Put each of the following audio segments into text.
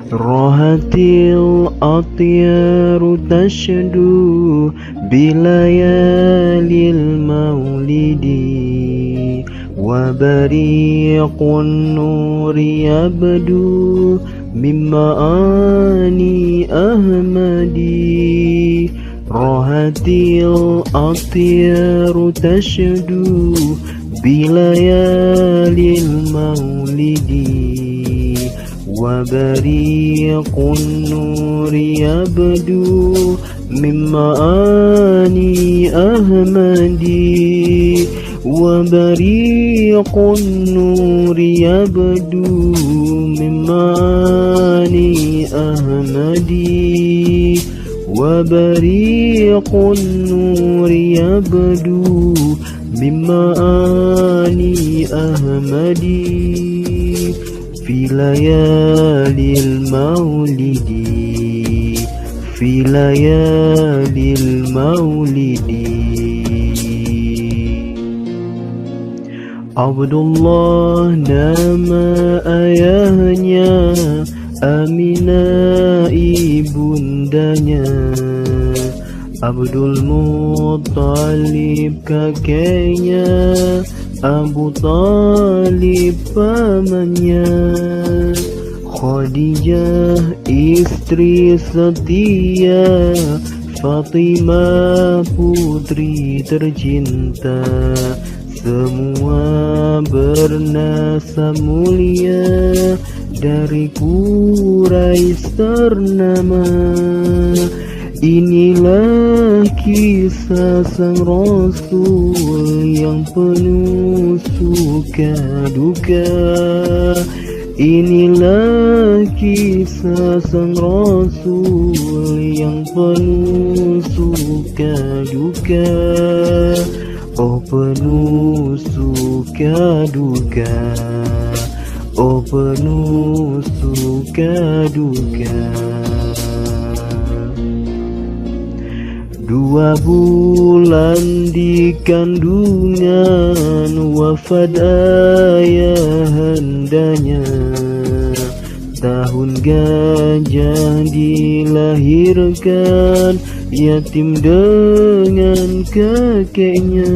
Rahatil atyaru tashdu bilayalil maulidi wa bariqun nuri yabdu mimmaani ahmadi. Rahatil atyaru tashdu bilayalil maulidi wa bariqun nuri yabdu mimmaani ahmadi. Wa bariqun nuri yabdu mimmaani ahmadi. Wa bariqun nuri yabdu mimmaani ahmadi. Fi layalil maulidi, fi layalil maulidi. Abdullah nama ayahnya, Aminah ibundanya, Abdul Muttalib kakeknya, Abu Talib pamannya, Khadijah istri setia, Fatimah putri tercinta. Semua bernasab mulia, dari Quraisy ternama. Inilah kisah sang Rasul yang penuh suka duka. Inilah kisah sang Rasul yang penuh suka duka. Oh penuh suka duka, oh penuh suka duka. 2 bulan di kandungan, wafat ayahandanya. Tahun gajah dilahirkan, yatim dengan kakeknya.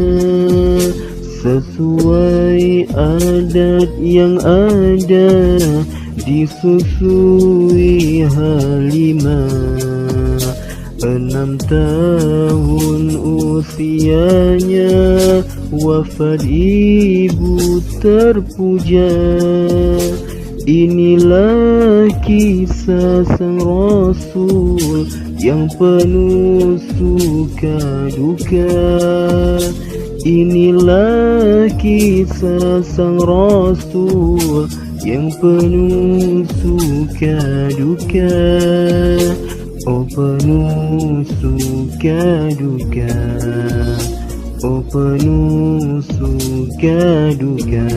Sesuai adat yang ada, disusui Halimah. 6 tahun usianya, wafat ibu terpuja. Inilah kisah sang Rasul yang penuh suka duka. Inilah kisah sang Rasul yang penuh suka duka. Oh penuh suka duka, oh penuh suka duka.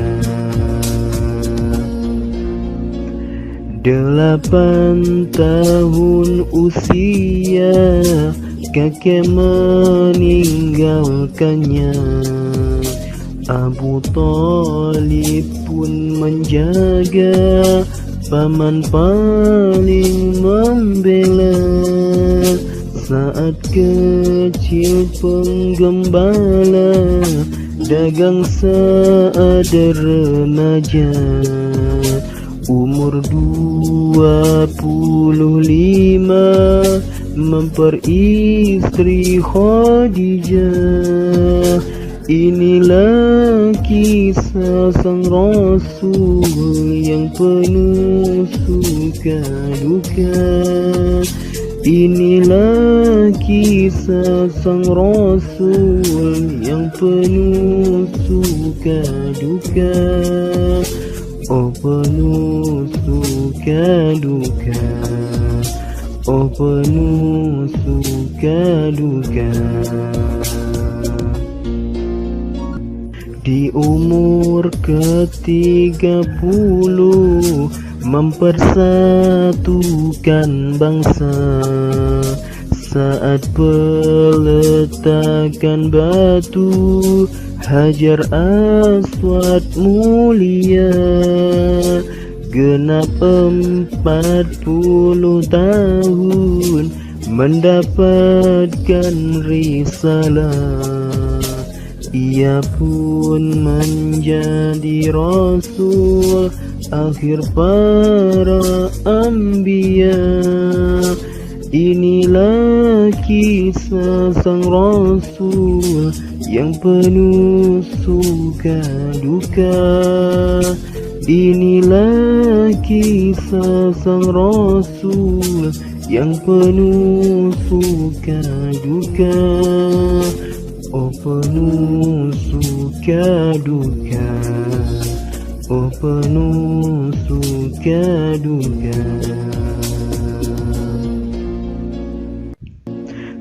8 tahun usia, kakek meninggalkannya. Abu Talib pun menjaga, paman paling membela. Saat kecil penggembala, dagang saat remaja. Umur 25, memperistri Khadijah. Inilah kisah sang Rasul yang penuh suka duka. Inilah kisah sang Rasul yang penuh suka duka. Oh penuh suka duka, oh penuh suka duka. Di umur ke-30, mempersatukan bangsa. Saat peletakan batu Hajar Aswad mulia, genap 40 tahun mendapatkan risalah. Ia pun menjadi rasul akhir para anbiya. Inilah kisah sang rasul yang penuh suka duka. Inilah kisah sang rasul yang penuh suka duka. Oh penuh suka duka, oh penuh suka duka.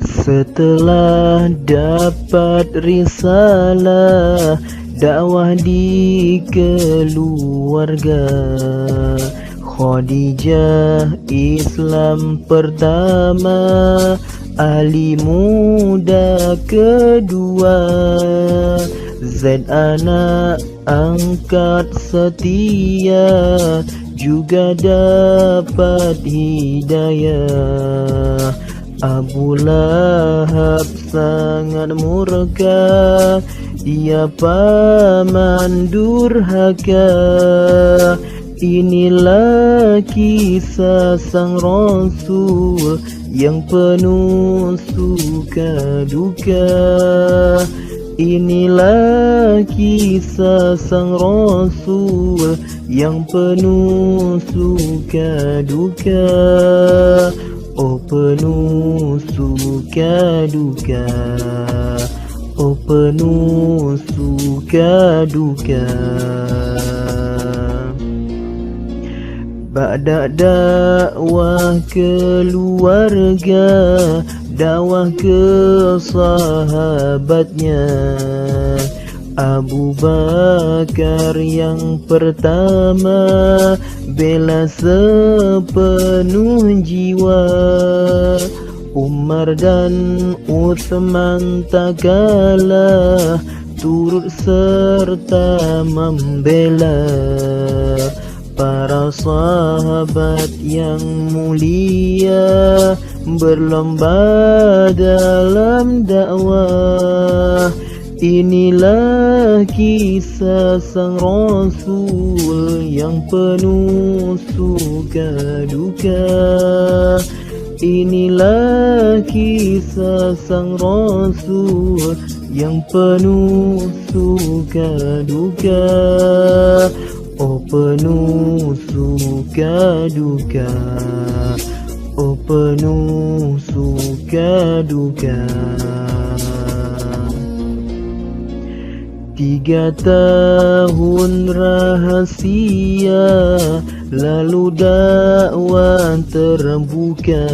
Setelah dapat risalah dakwah di keluarga, Khadijah Islam pertama, Ali muda kedua, Zaid anak angkat setia, juga dapat hidayah. Abu Lahab sangat murka, dia paman durhaka. Inilah kisah sang rasul yang penuh suka duka. Inilah kisah sang rasul yang penuh suka duka. Oh penuh suka duka, oh penuh suka duka. Ba'da dakwah keluarga, dakwah ke sahabatnya, Abu Bakar yang pertama, bela sepenuh jiwa. Umar dan Utsman tak kalah, turut serta membela. Para sahabat yang mulia berlomba dalam dakwah. Inilah kisah sang rasul yang penuh suka duka. Inilah kisah sang rasul yang penuh suka duka. Oh penuh suka duka, oh penuh suka duka. 3 tahun rahasia, lalu dakwah terbuka.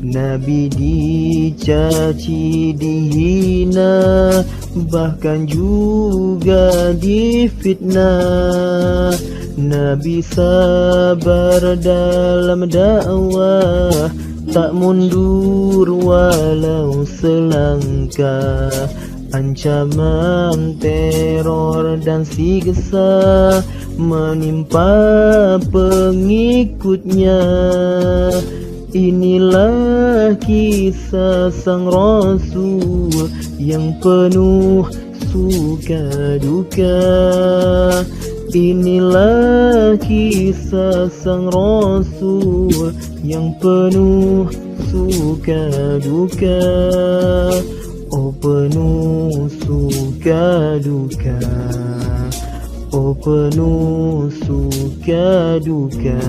Nabi dicaci, dihina, bahkan juga difitnah. Nabi sabar dalam dakwah, tak mundur walau selangkah. Ancaman teror dan siksa menimpa pengikutnya. Inilah kisah sang rasul yang penuh suka duka. Inilah kisah sang rasul yang penuh suka duka. Oh penuh suka duka, oh penuh suka duka.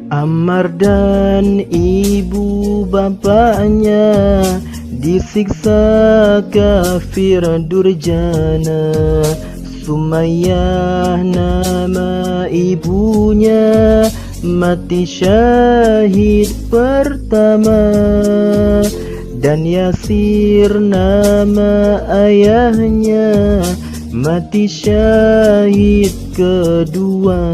Ammar dan ibu bapaknya disiksa kafir durjana. Sumayyah nama ibunya, mati syahid pertama. Dan Yasir nama ayahnya, mati syahid kedua.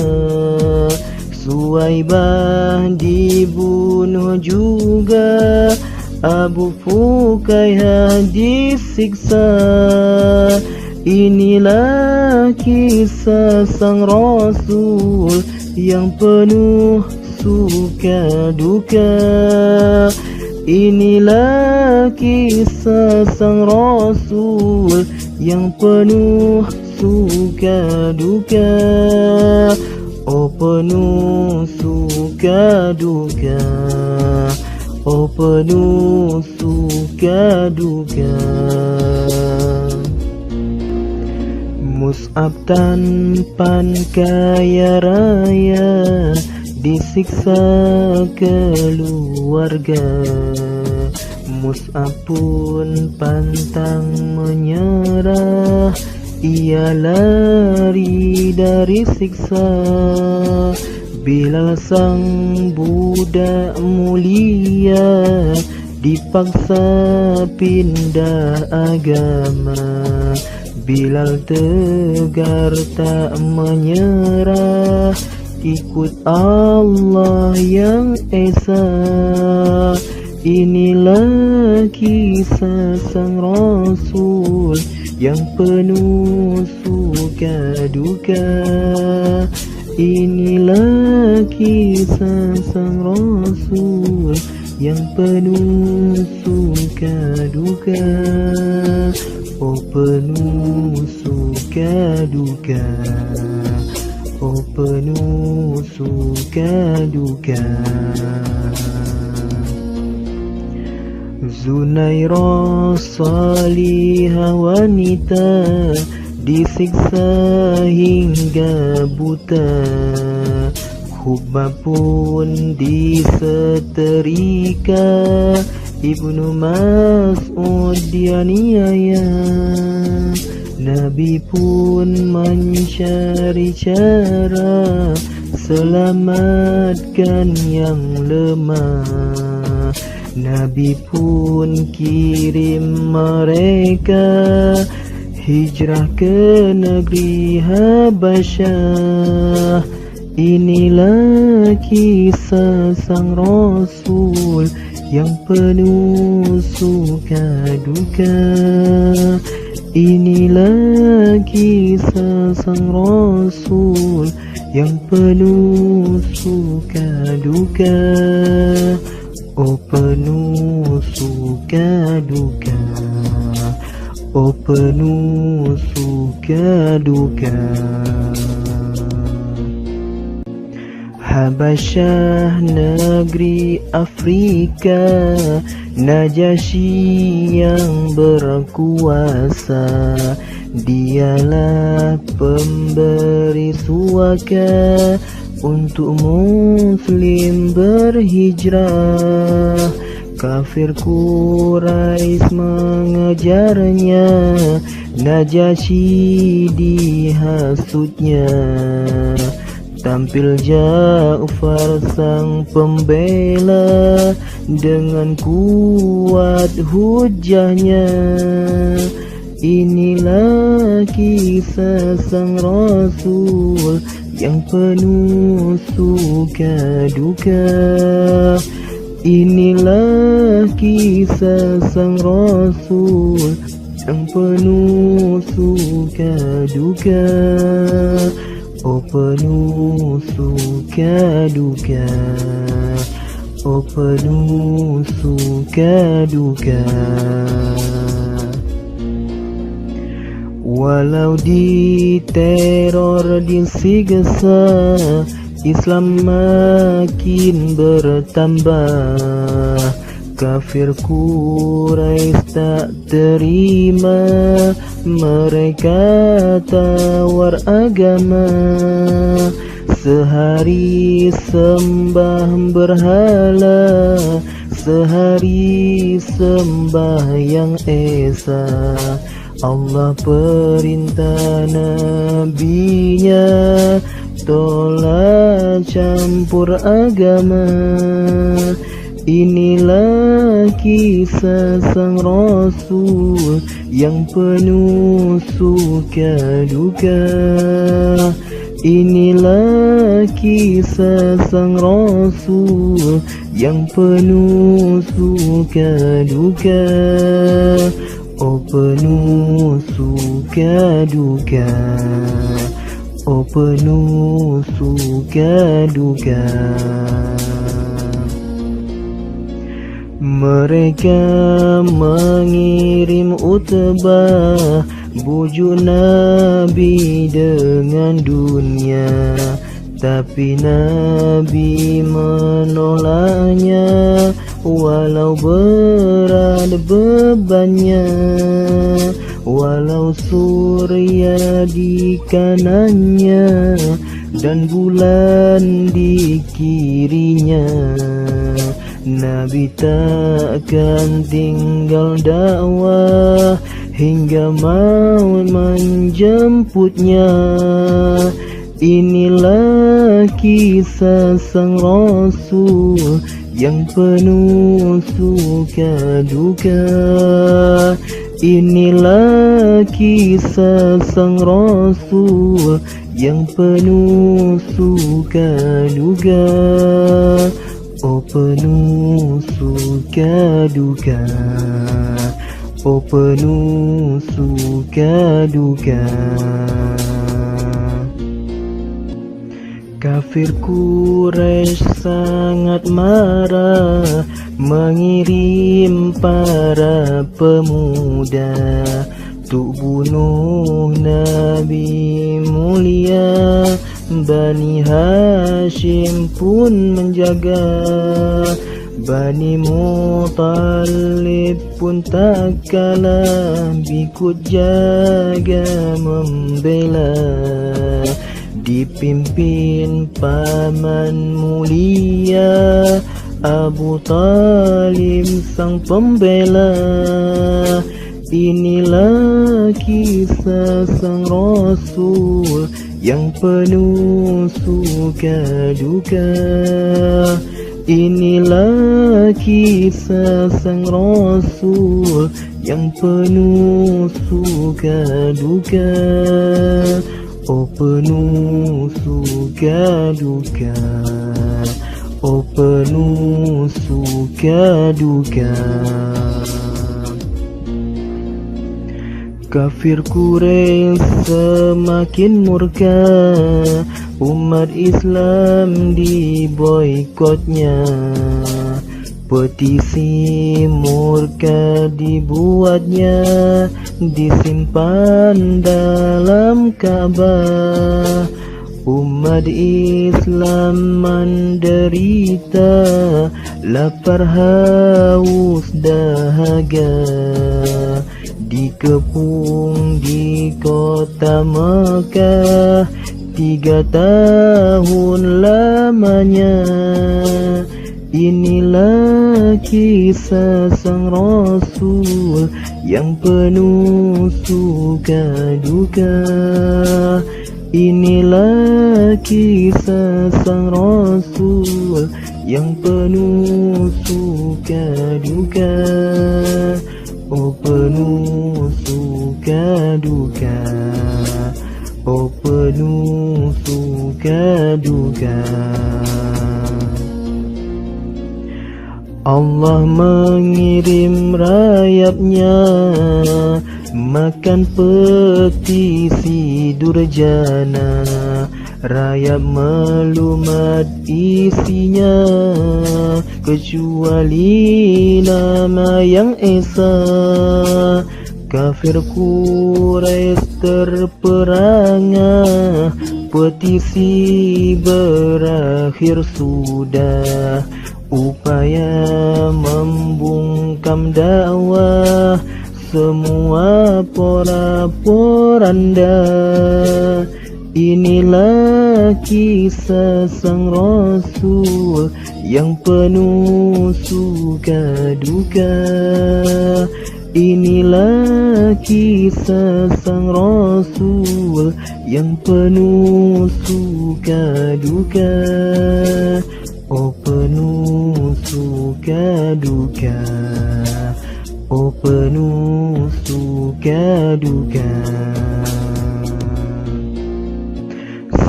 Suwaibah dibunuh juga, Abu Fukaihah disiksa. Inilah kisah sang Rasul yang penuh suka duka. Inilah kisah sang Rasul yang penuh suka duka. Oh penuh suka duka, oh penuh suka duka. Mus'ab tanpan kaya raya, disiksa keluarga. Mus'ab pun pantang menyerah, ia lari dari siksa. Bilal sang budak mulia, dipaksa pindah agama. Bilal tegar tak menyerah, ikut Allah yang esa. Inilah kisah sang Rasul yang penuh suka duka. Inilah kisah sang Rasul yang penuh suka duka. Oh penuh suka duka, oh penuh suka duka. Zunairah salihah wanita, disiksa hingga buta. Hubba pun diseterika, Ibnu Mas'ud dianiaya. Nabi pun mencari cara selamatkan yang lemah. Nabi pun kirim mereka hijrah ke negeri Habasyah. Inilah kisah sang Rasul yang penuh suka duka. Inilah kisah sang Rasul yang penuh suka duka. Oh penuh suka duka, oh penuh suka duka. Habasyah negeri Afrika, Najasyi yang berkuasa. Dialah pemberi suaka untuk muslim berhijrah. Kafir Quraisy mengejarnya, Najasyi dihasutnya. Tampil Ja'far sang pembela dengan kuat hujahnya. Inilah kisah sang Rasul yang penuh suka duka. Inilah kisah sang Rasul yang penuh suka duka. Oh penuh suka duka, oh penuh suka duka. Walau diteror disiksa, Islam makin bertambah. Kafir Quraisy tak terima, mereka tawar agama. Sehari sembah berhala, sehari sembah yang esa. Allah perintah nabinya, tolak campur agama. Inilah kisah sang Rasul yang penuh suka duka. Inilah kisah sang Rasul yang penuh suka duka. Oh penuh suka duka, oh penuh suka duka. Mereka mengirim Utbah bujuk Nabi dengan dunia, tapi Nabi menolaknya walau berat bebannya. Walau surya di kanannya dan bulan di kirinya, Nabi takkan tinggal dakwah hingga maut menjemputnya. Inilah kisah sang Rasul yang penuh suka duka. Inilah kisah sang Rasul yang penuh suka duka. Oh penuh suka duka, oh penuh suka duka. Kafir Quraisy sangat marah, mengirim para pemuda untuk bunuh Nabi mulia. Bani Hashim pun menjaga, Bani Muttalib pun tak kalah, ikut jaga membela. Dipimpin paman mulia Abu Talib sang pembela. Inilah kisah sang Rasul yang penuh suka duka. Inilah kisah sang Rasul yang penuh suka duka. Oh penuh suka duka, oh penuh suka duka. Kafir Quraisy semakin murka, umat Islam diboikotnya. Petisi murka dibuatnya, disimpan dalam Ka'bah. Umat Islam menderita, lapar haus dahaga. Dikepung di kota Mekah 3 tahun lamanya. Inilah kisah sang Rasul yang penuh suka duka. Inilah kisah sang Rasul yang penuh suka duka. Oh penuh suka duka, oh penuh suka duka. Allah mengirim rayapnya makan petisi durjana. Rayap melumat isinya, kecuali nama yang esa. Kafir Quraisy terperangah, petisi berakhir sudah. Upaya membungkam dakwah semua pora-poranda. Inilah kisah sang Rasul yang penuh suka duka. Inilah kisah sang Rasul yang penuh suka duka. Oh penuh suka duka, oh penuh suka duka.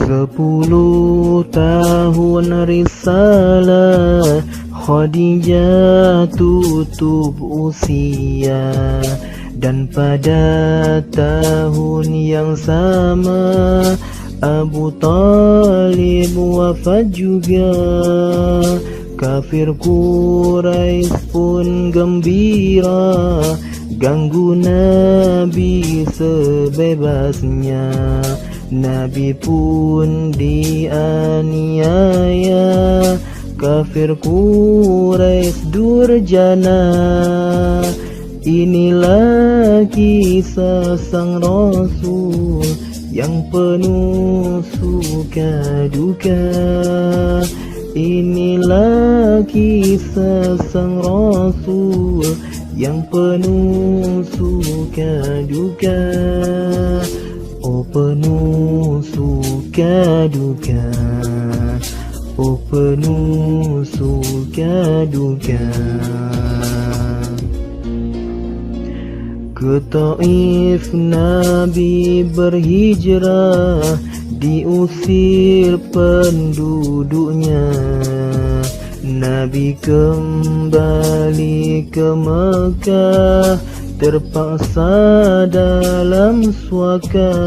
10 tahun risalah Khadijah tutup usia, Dan pada tahun yang sama Abu Talib wafat juga. Kafir Quraisy pun gembira, ganggu Nabi sebebasnya. Nabi pun dianiaya, kafir Quraisy durjana. Inilah kisah sang Rasul yang penuh suka duka. Inilah kisah sang Rasul yang penuh suka duka. Oh penuh suka duka, oh penuh suka duka. Ke Taif Nabi berhijrah, diusir penduduknya. Nabi kembali ke Mekah, terpaksa dalam suaka.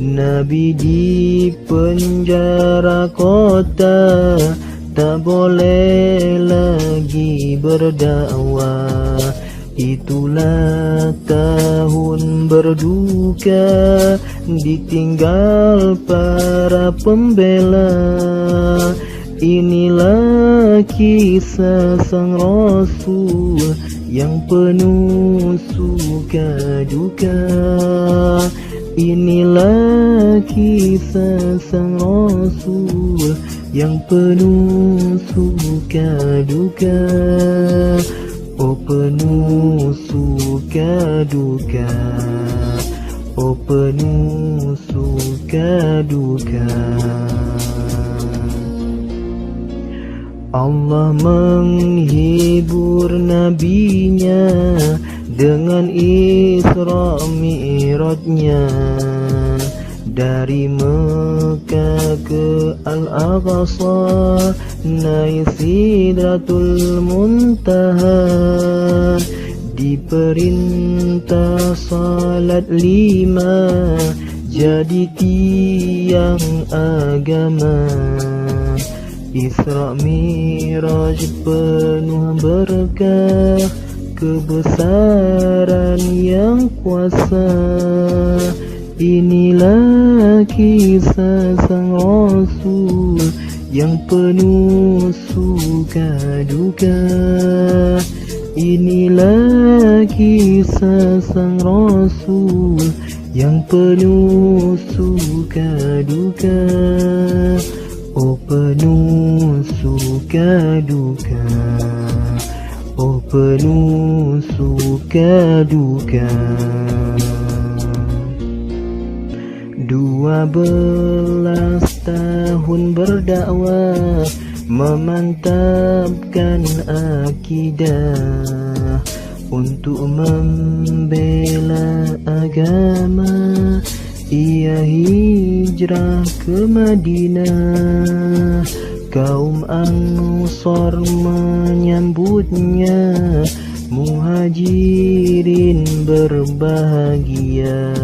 Nabi di penjara kota, tak boleh lagi berdakwah. Itulah tahun berduka, ditinggal para pembela. Inilah kisah sang Rasul yang penuh suka duka. Inilah kisah sang Rasul yang penuh suka duka. Oh penuh suka duka, oh penuh suka duka. Allah menghibur nabinya dengan Isra Mi'rajnya. Dari Mekah ke Al-Aqsa, naik Sidratul Muntaha. Diperintah salat 5, jadi tiang agama. Isra Mi'raj penuh berkah, kebesaran yang kuasa. Inilah kisah sang Rasul yang penuh suka duka. Inilah kisah sang Rasul yang penuh suka duka. Oh penuh suka duka, oh penuh suka duka. 12 tahun berdakwah, memantapkan akidah. Untuk membela agama, ia hijrah ke Madinah. Kaum Ansar menyambutnya, Muhajirin berbahagia.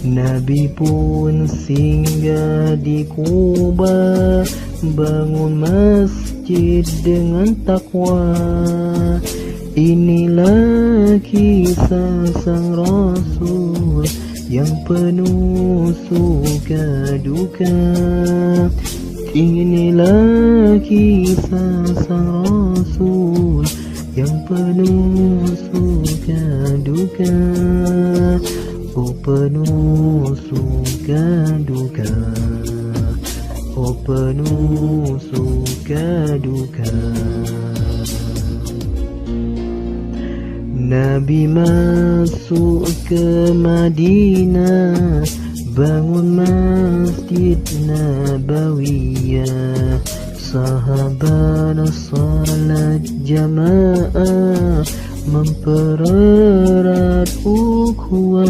Nabi pun singgah di Quba, bangun masjid dengan takwa. Inilah kisah sang Rasul yang penuh suka duka. Inilah kisah sang Rasul yang penuh suka duka. Oh penuh suka duka, oh penuh suka duka. Nabi masuk ke Madinah, bangun masjid Nabawiyah. Sahabat salat jamaah, mempererat ukhuwah.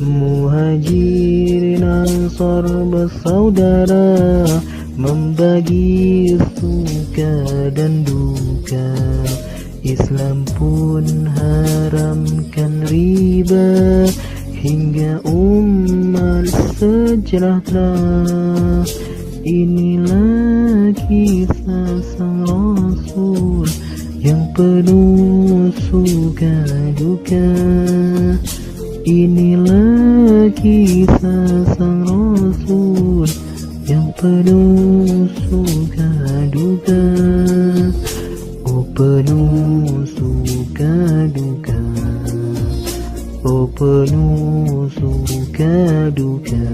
Muhajirin Ansar bersaudara, membagi suka dan duka. Islam pun haramkan riba, hingga umat sejahtera. Inilah kisah sang Rasul yang penuh suka duka. Inilah kisah sang Rasul yang penuh suka duka. Oh penuh suka duka, oh penuh suka duka.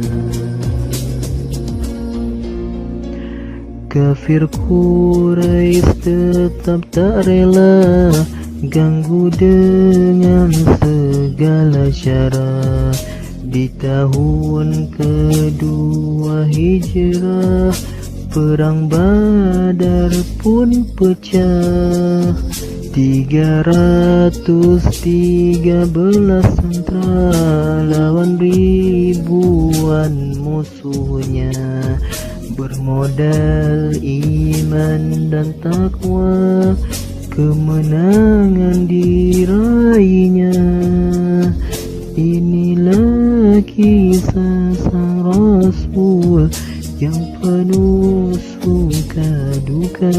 Kafir Quraisy tetap tak rela ganggu dengan segala cara. Di tahun kedua Hijrah, perang Badar pun pecah. 313 tentara lawan ribuan musuhnya. Bermodal iman dan takwa, kemenangan diraihnya. Inilah kisah sang Rasul yang penuh suka duka.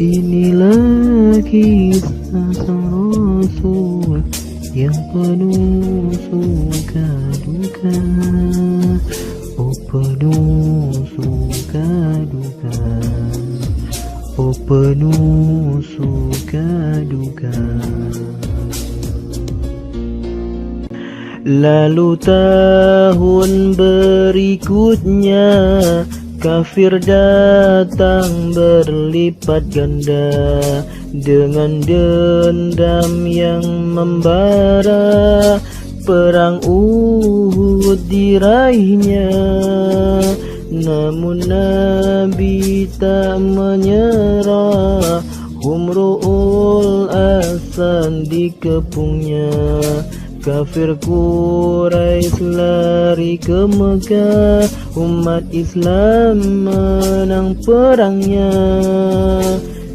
Inilah kisah sang Rasul yang penuh suka duka. Oh penuh suka duka, oh penuh suka duka. Lalu tahun berikutnya, kafir datang berlipat ganda, dengan dendam yang membara. Perang Uhud diraihnya, namun Nabi tak menyerah. Humru'ul Asan dikepungnya. Kafir Quraisy lari ke Mekah, umat Islam menang perangnya.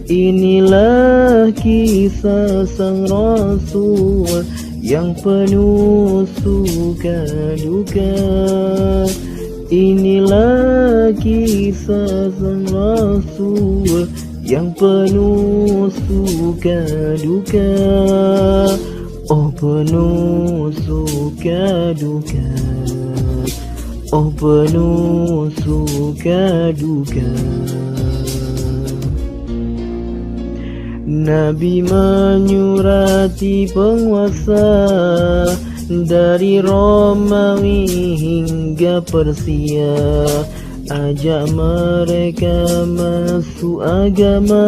Inilah kisah sang Rasul yang penuh suka duka. Inilah kisah sang Rasul yang penuh suka duka. Oh penuh suka duka, oh penuh suka duka. Nabi menyurati penguasa dari Romawi hingga Persia, ajak mereka masuk agama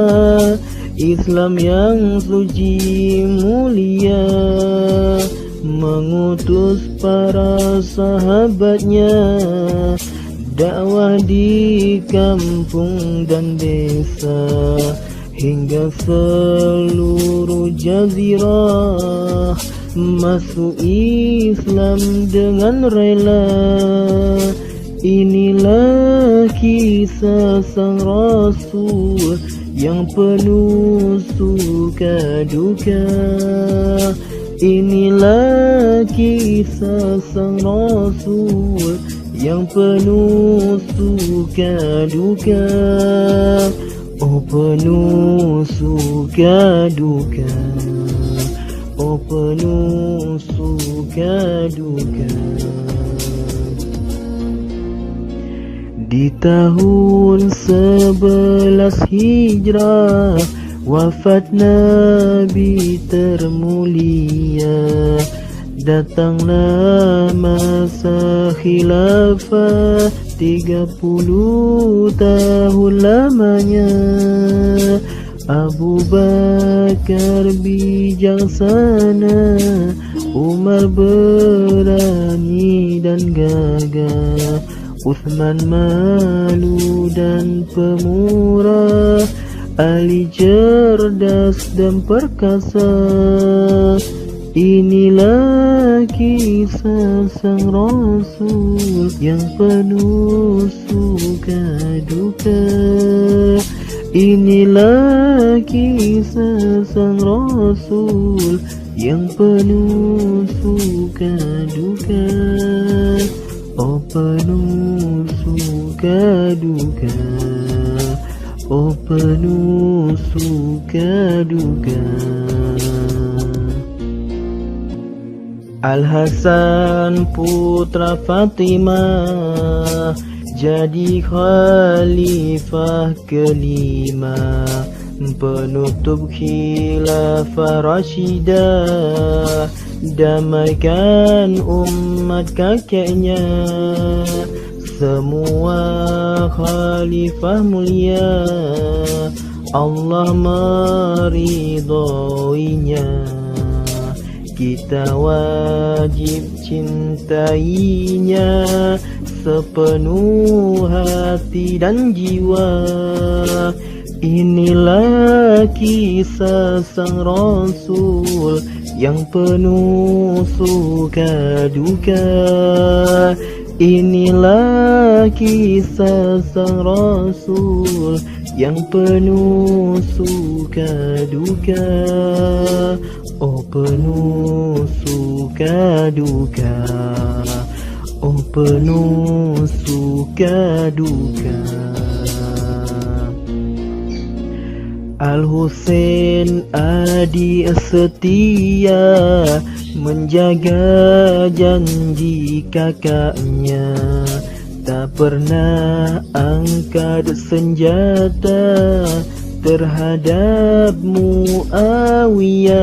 Islam yang suci mulia. Mengutus para sahabatnya, dakwah di kampung dan desa, hingga seluruh jazirah masuk Islam dengan rela. Inilah kisah sang Rasul yang penuh suka duka. Inilah kisah sang Rasul yang penuh suka duka. Oh penuh suka duka, oh penuh suka duka. Di tahun 11 Hijrah, wafat Nabi termulia. Datanglah masa khilafah 30 tahun lamanya. Abu Bakar bijaksana, Umar berani dan gagah, Uthman malu dan pemurah, Ali cerdas dan perkasa. Inilah kisah sang Rasul yang penuh suka duka. Inilah kisah sang Rasul yang penuh suka duka. Oh penuh suka duka, oh penuh suka duka. Al-Hasan putra Fatimah jadi khalifah kelima, penutup khilafah Rashidah, damaikan umat kakeknya. Semua khalifah mulia Allah meridhoinya. Kita wajib cintainya sepenuh hati dan jiwa. Inilah kisah sang Rasul yang penuh suka duka. Inilah kisah sang Rasul yang penuh suka duka. Oh penuh suka duka, oh penuh suka duka. Al-Husain adik setia menjaga janji kakaknya, tak pernah angkat senjata terhadap Muawiyah.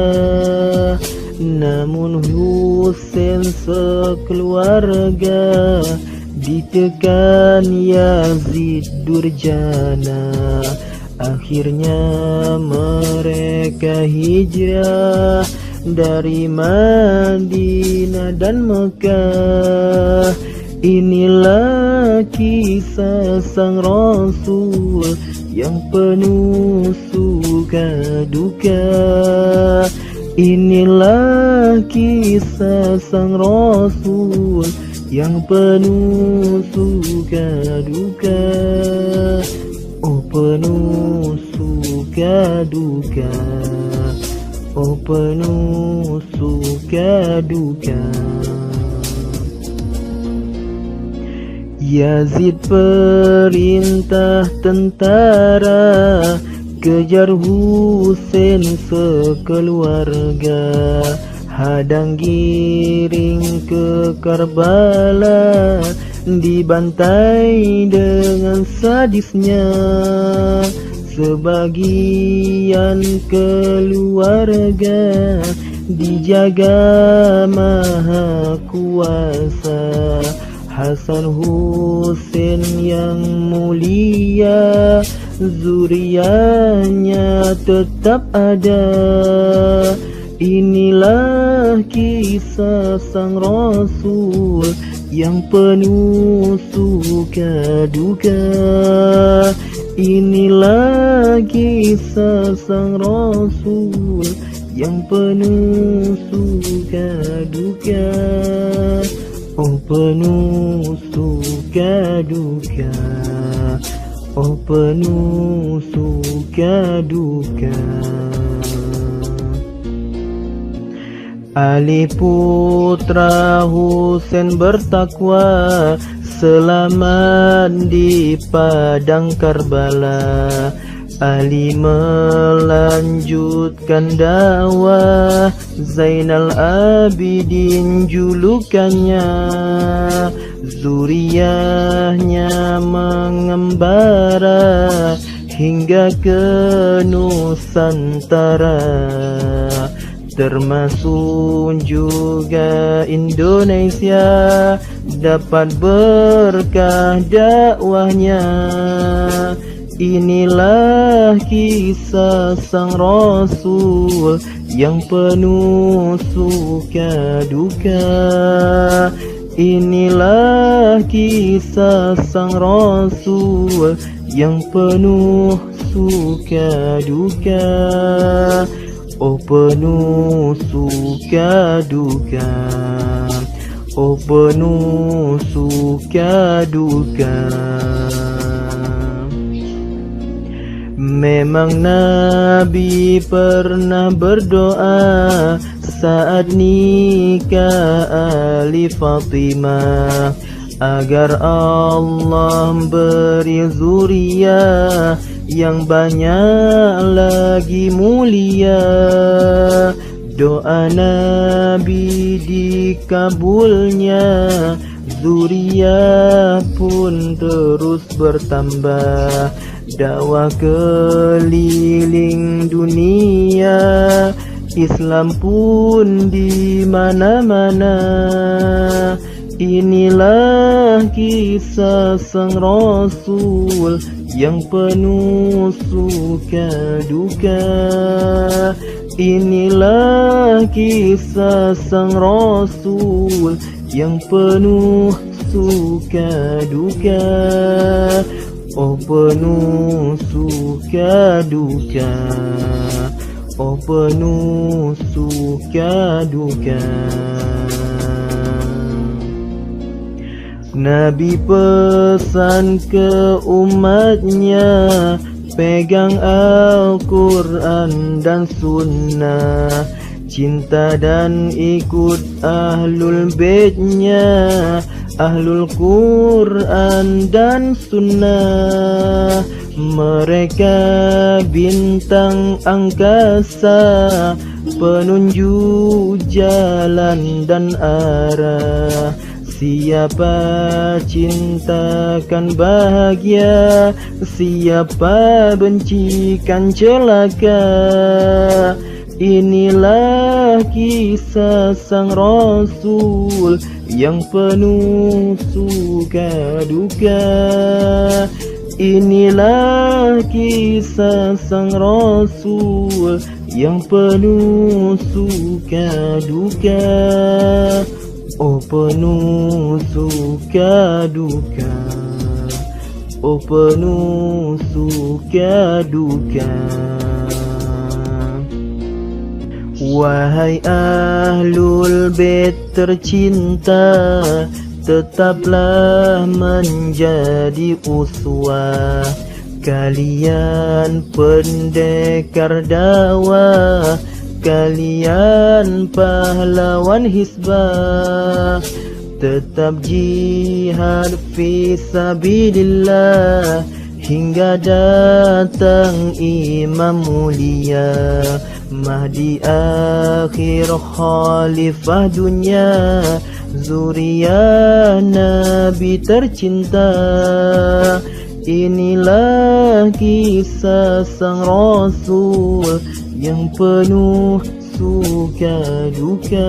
Namun Husain sekeluarga ditekan Yazid durjana. Akhirnya mereka hijrah dari Madinah dan Mekah. Inilah kisah sang Rasul yang penuh suka duka. Inilah kisah sang Rasul yang penuh suka duka. Oh penuh suka duka, oh penuh suka duka. Yazid perintah tentara kejar Husain sekeluarga, hadang giring ke Karbala, dibantai dengan sadisnya. Sebagian keluarga dijaga Maha Kuasa. Hasan Husain yang mulia, zuriatnya tetap ada. Inilah kisah sang Rasul yang penuh suka duka. Inilah kisah sang Rasul yang penuh suka duka. Oh penuh suka duka, oh penuh suka duka. Ali putra Husain bertakwa, selamat di padang Karbala. Ali melanjutkan dakwah, Zainal Abidin julukannya. Zuriyahnya mengembara hingga ke Nusantara, termasuk juga Indonesia dapat berkah dakwahnya. Inilah kisah sang Rasul yang penuh suka duka. Inilah kisah sang Rasul yang penuh suka duka. Oh penuh suka duka, oh penuh suka duka. Memang Nabi pernah berdoa saat nikah Ali Fatimah, agar Allah beri zuriat yang banyak lagi mulia. Doa Nabi dikabulnya, zuriat pun terus bertambah. Dakwah keliling dunia, Islam pun di mana-mana. Inilah kisah sang Rasul yang penuh suka duka. Inilah kisah sang Rasul yang penuh suka duka. Oh penuh suka duka, oh penuh suka duka. Nabi pesan ke umatnya, pegang Al-Quran dan Sunnah, cinta dan ikut Ahlul Baitnya, Ahlul Quran dan Sunnah. Mereka bintang angkasa, penunjuk jalan dan arah. Siapa cintakan bahagia, siapa bencikan celaka. Inilah kisah sang Rasul yang penuh suka duka. Inilah kisah sang Rasul yang penuh suka duka. Oh penuh suka duka, oh penuh suka duka. Wahai Ahlul Bait tercinta, tetaplah menjadi uswah. Kalian pendekar dakwah, kalian pahlawan hizbah. Tetap jihad fisabilillah hingga datang Imam mulia, Mahdi akhir khalifah dunia, zuriat Nabi tercinta. Inilah kisah sang Rasul yang penuh suka duka.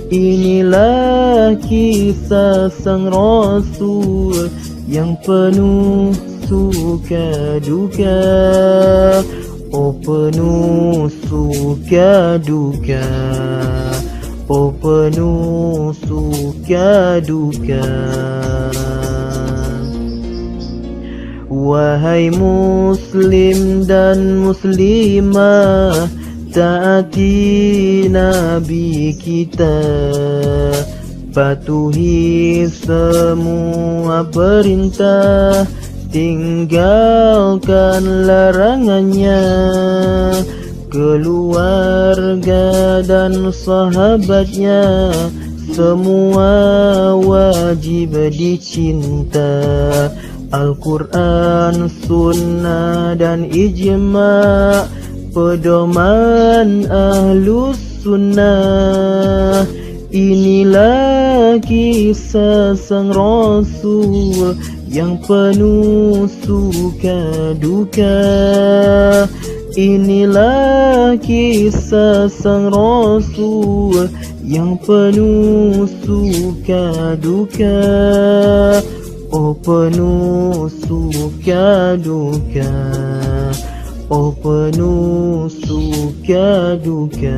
Inilah kisah sang Rasul yang penuh suka duka. Oh penuh suka duka, oh penuh suka duka. Wahai muslim dan muslimah, taati Nabi kita, patuhi semua perintah, tinggalkan larangannya. Keluarga dan sahabatnya semua wajib dicinta. Al-Quran, Sunnah dan Ijma', pedoman Ahlus Sunnah. Inilah kisah sang Rasul yang penuh suka duka. Inilah kisah sang Rasul yang penuh suka duka. Oh penuh suka duka, oh penuh suka duka.